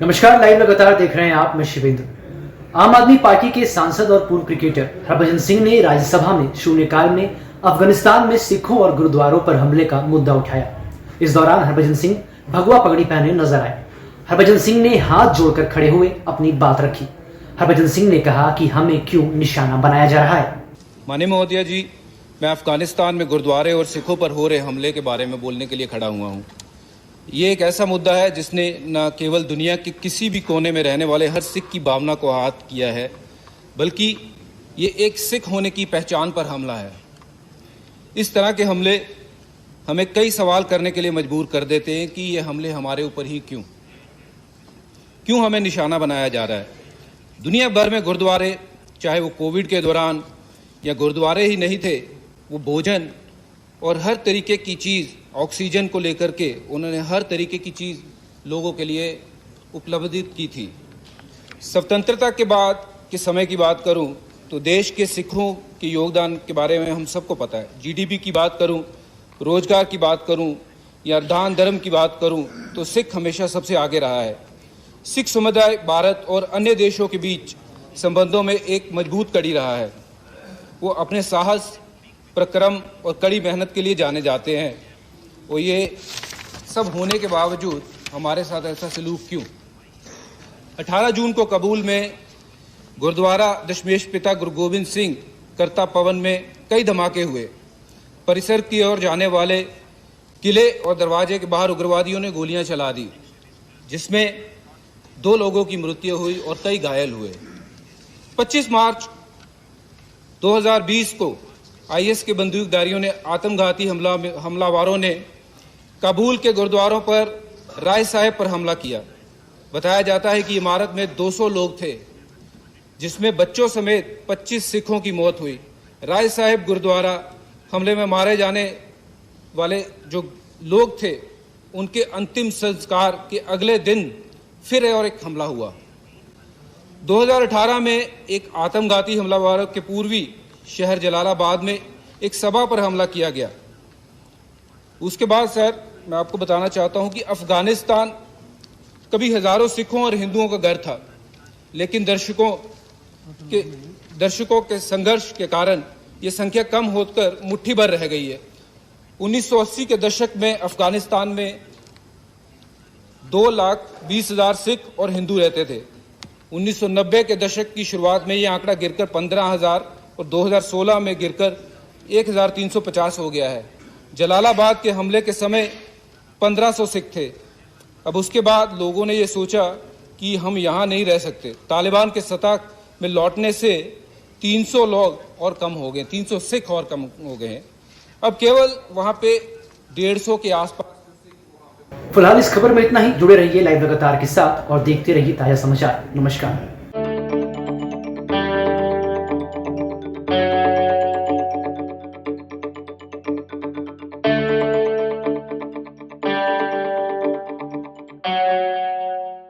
नमस्कार, लाइव लगातार देख रहे हैं आप। मैं शिवेंद्र। आम आदमी पार्टी के सांसद और पूर्व क्रिकेटर हरभजन सिंह ने राज्यसभा में शून्यकाल में अफगानिस्तान में सिखों और गुरुद्वारों पर हमले का मुद्दा उठाया। इस दौरान हरभजन सिंह भगवा पगड़ी पहने नजर आए। हरभजन सिंह ने हाथ जोड़कर खड़े हुए अपनी बात रखी। हरभजन सिंह ने कहा कि हमें क्यों निशाना बनाया जा रहा है। माननीय महोदया जी, मैं अफगानिस्तान में गुरुद्वारे और सिखों पर हो रहे हमले के बारे में बोलने के लिए खड़ा हुआ हूँ। ये एक ऐसा मुद्दा है जिसने न केवल दुनिया के किसी भी कोने में रहने वाले हर सिख की भावना को आहत किया है, बल्कि ये एक सिख होने की पहचान पर हमला है। इस तरह के हमले हमें कई सवाल करने के लिए मजबूर कर देते हैं कि ये हमले हमारे ऊपर ही क्यों हमें निशाना बनाया जा रहा है। दुनिया भर में गुरुद्वारे, चाहे वो कोविड के दौरान या गुरुद्वारे ही नहीं थे, वो भोजन और हर तरीके की चीज़, ऑक्सीजन को लेकर के उन्होंने हर तरीके की चीज़ लोगों के लिए उपलब्धित की थी। स्वतंत्रता के बाद के समय की बात करूं तो देश के सिखों के योगदान के बारे में हम सबको पता है। जीडीपी की बात करूं, रोजगार की बात करूं या दान धर्म की बात करूं तो सिख हमेशा सबसे आगे रहा है। सिख समुदाय भारत और अन्य देशों के बीच संबंधों में एक मजबूत कड़ी रहा है। वो अपने साहस, पराक्रम और कड़ी मेहनत के लिए जाने जाते हैं। और ये सब होने के बावजूद हमारे साथ ऐसा सलूक क्यों? 18 जून को काबुल में गुरुद्वारा दशमेश पिता गुरु गोविंद सिंह करता पवन में कई धमाके हुए। परिसर की ओर जाने वाले किले और दरवाजे के बाहर उग्रवादियों ने गोलियां चला दी, जिसमें 2 लोगों की मृत्यु हुई और कई घायल हुए। 25 मार्च 2020 को आईएस के बंदूकधारियों ने आत्मघाती हमलावरों ने काबुल के गुरुद्वारों पर राय साहेब पर हमला किया। बताया जाता है कि इमारत में 200 लोग थे, जिसमें बच्चों समेत 25 सिखों की मौत हुई। राय साहेब गुरुद्वारा हमले में मारे जाने वाले जो लोग थे, उनके अंतिम संस्कार के अगले दिन फिर और एक हमला हुआ। 2018 में एक आत्मघाती हमलावरों के पूर्वी शहर जलालाबाद में एक सभा पर हमला किया गया। उसके बाद सर, मैं आपको बताना चाहता हूं कि अफगानिस्तान कभी हजारों सिखों और हिंदुओं का घर था, लेकिन दर्शकों के संघर्ष के कारण ये संख्या कम होकर मुट्ठी भर रह गई है। 1980 के दशक में अफगानिस्तान में 2,20,000 सिख और हिंदू रहते थे। 1990 के दशक की शुरुआत में ये आंकड़ा गिरकर 15,000 और 2016 में गिरकर 1,350 हो गया है। जलालाबाद के हमले के समय 1,500 सिख थे। अब उसके बाद लोगों ने ये सोचा कि हम यहाँ नहीं रह सकते। तालिबान के सत्ता में लौटने से 300 लोग और कम हो गए, 300 सिख और कम हो गए हैं। अब केवल वहाँ पे 150 के आसपास। फिलहाल इस खबर में इतना ही। जुड़े रहिए लाइव लगातार के साथ और देखते रहिए ताजा समाचार। नमस्कार।